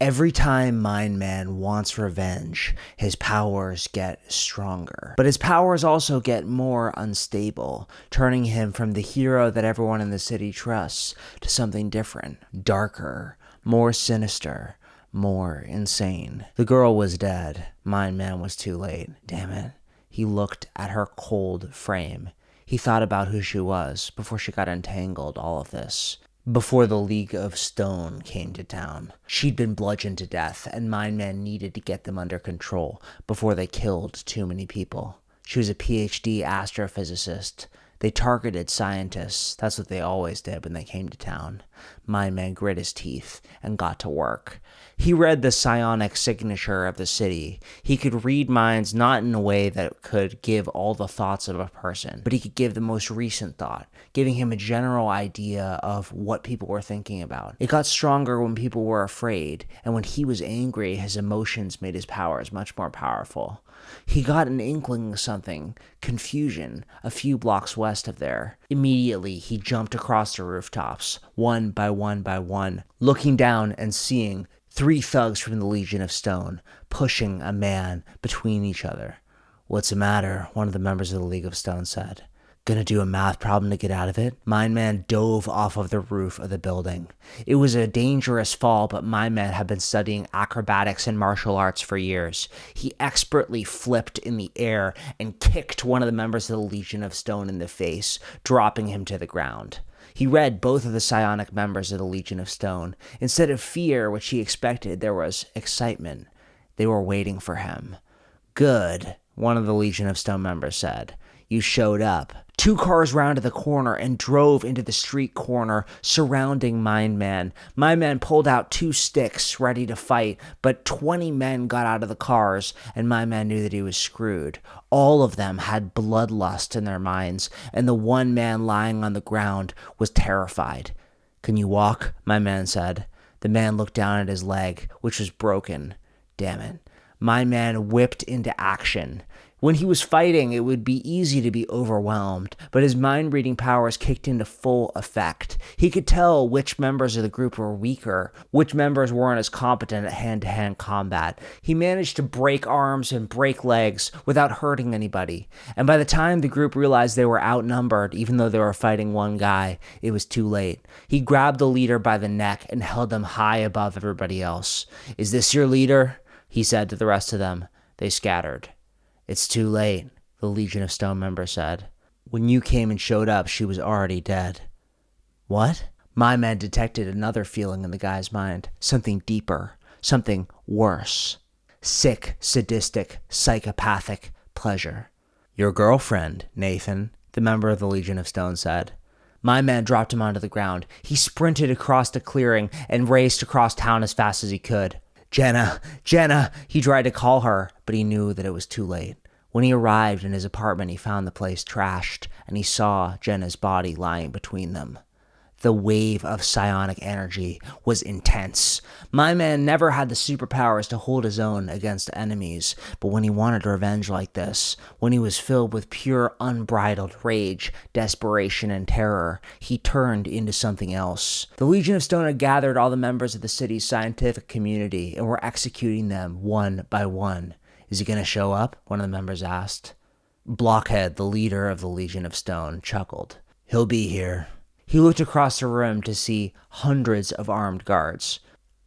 Every time Mind Man wants revenge, his powers get stronger. But his powers also get more unstable, turning him from the hero that everyone in the city trusts to something different, darker, more sinister, more insane. The girl was dead. Mind Man was too late. Damn it. He looked at her cold frame. He thought about who she was before she got entangled, all of this. Before the League of Stone came to town. She'd been bludgeoned to death, and Mind Man needed to get them under control before they killed too many people. She was a PhD astrophysicist. They targeted scientists. That's what they always did when they came to town. Mind Man grit his teeth and got to work. He read the psionic signature of the city. He could read minds not in a way that could give all the thoughts of a person, but he could give the most recent thought, giving him a general idea of what people were thinking about. It got stronger when people were afraid, and when he was angry, his emotions made his powers much more powerful. He got an inkling of something, confusion, a few blocks west of there. Immediately, he jumped across the rooftops, one by one, looking down and seeing 3 thugs from the Legion of Stone pushing a man between each other. "What's the matter?" one of the members of the League of Stone said. "Gonna do a math problem to get out of it?" Mind Man dove off of the roof of the building. It was a dangerous fall, but Mind Man had been studying acrobatics and martial arts for years. He expertly flipped in the air and kicked one of the members of the Legion of Stone in the face, dropping him to the ground. He read both of the psionic members of the Legion of Stone. Instead of fear, which he expected, there was excitement. They were waiting for him. "Good," one of the Legion of Stone members said. "You showed up." 2 cars rounded the corner and drove into the street corner surrounding Mind Man. Mind Man pulled out 2 sticks ready to fight, but 20 men got out of the cars, and Mind Man knew that he was screwed. All of them had bloodlust in their minds, and the one man lying on the ground was terrified. "Can you walk?" Mind Man said. The man looked down at his leg, which was broken. Damn it. Mind Man whipped into action. When he was fighting, it would be easy to be overwhelmed, but his mind-reading powers kicked into full effect. He could tell which members of the group were weaker, which members weren't as competent at hand-to-hand combat. He managed to break arms and break legs without hurting anybody, and by the time the group realized they were outnumbered, even though they were fighting one guy, it was too late. He grabbed the leader by the neck and held them high above everybody else. "Is this your leader?" he said to the rest of them. They scattered. "It's too late," the Legion of Stone member said. "When you came and showed up, she was already dead." "What?" Mind Man detected another feeling in the guy's mind. Something deeper. Something worse. Sick, sadistic, psychopathic pleasure. "Your girlfriend, Nathan," the member of the Legion of Stone said. Mind Man dropped him onto the ground. He sprinted across the clearing and raced across town as fast as he could. Jenna, he tried to call her, but he knew that it was too late. When he arrived in his apartment, he found the place trashed, and he saw Jenna's body lying between them. The wave of psionic energy was intense. Mind Man never had the superpowers to hold his own against enemies, but when he wanted revenge like this, when he was filled with pure unbridled rage, desperation, and terror, he turned into something else. The Legion of Stone had gathered all the members of the city's scientific community and were executing them one by one. "Is he going to show up?" one of the members asked. Blockhead, the leader of the Legion of Stone, chuckled. "He'll be here." He looked across the room to see hundreds of armed guards.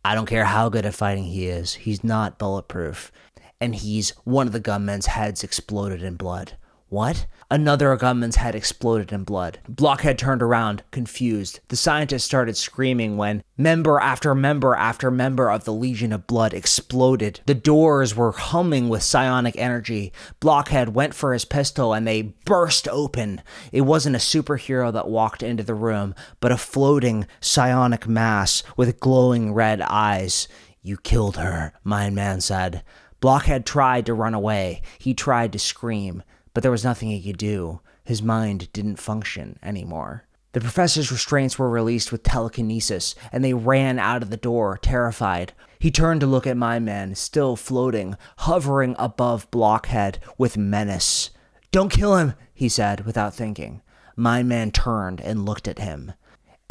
"I don't care how good at fighting he is, he's not bulletproof." And one of the gunmen's heads exploded in blood. What? Another gunman's head exploded in blood. Blockhead turned around, confused. The scientist started screaming when member after member after member of the Legion of Blood exploded. The doors were humming with psionic energy. Blockhead went for his pistol and they burst open. It wasn't a superhero that walked into the room, but a floating psionic mass with glowing red eyes. "You killed her," Mind Man said. Blockhead tried to run away. He tried to scream. But there was nothing he could do. His mind didn't function anymore. The professor's restraints were released with telekinesis, and they ran out of the door, terrified. He turned to look at Mind Man, still floating, hovering above Blockhead with menace. "Don't kill him," he said, without thinking. Mind Man turned and looked at him.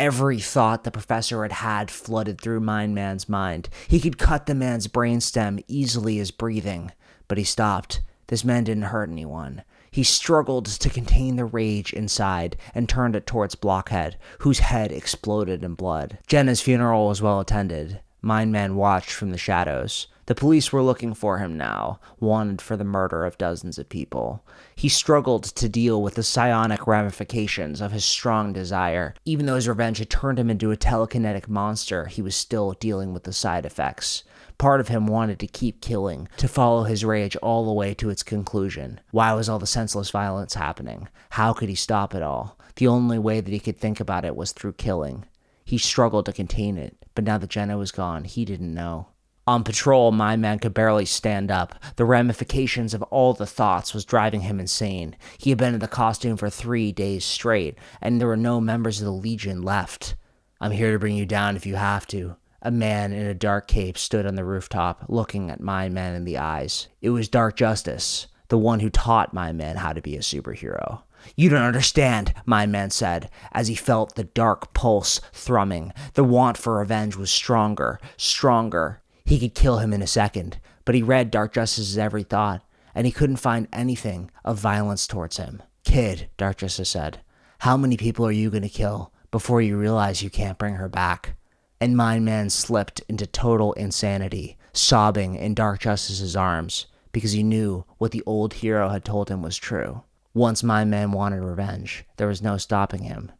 Every thought the professor had had flooded through Mind Man's mind. He could cut the man's brainstem easily as breathing, but he stopped. This man didn't hurt anyone. He struggled to contain the rage inside and turned it towards Blockhead, whose head exploded in blood. Jenna's funeral was well attended. Mind Man watched from the shadows. The police were looking for him now, wanted for the murder of dozens of people. He struggled to deal with the psionic ramifications of his strong desire. Even though his revenge had turned him into a telekinetic monster, he was still dealing with the side effects. Part of him wanted to keep killing, to follow his rage all the way to its conclusion. Why was all the senseless violence happening? How could he stop it all? The only way that he could think about it was through killing. He struggled to contain it, but now that Jenna was gone, he didn't know. On patrol, Mind Man could barely stand up. The ramifications of all the thoughts was driving him insane. He had been in the costume for 3 days straight, and there were no members of the Legion left. "I'm here to bring you down if you have to." A man in a dark cape stood on the rooftop, looking at Mind Man in the eyes. It was Dark Justice, the one who taught Mind Man how to be a superhero. "You don't understand," Mind Man said, as he felt the dark pulse thrumming. The want for revenge was stronger. He could kill him in a second, but he read Dark Justice's every thought, and he couldn't find anything of violence towards him. "Kid," Dark Justice said, "how many people are you going to kill before you realize you can't bring her back?" And Mind Man slipped into total insanity, sobbing in Dark Justice's arms, because he knew what the old hero had told him was true. Once Mind Man wanted revenge, there was no stopping him.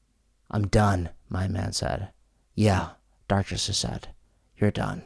"I'm done," Mind Man said. "Yeah," Dark Justice said. "You're done."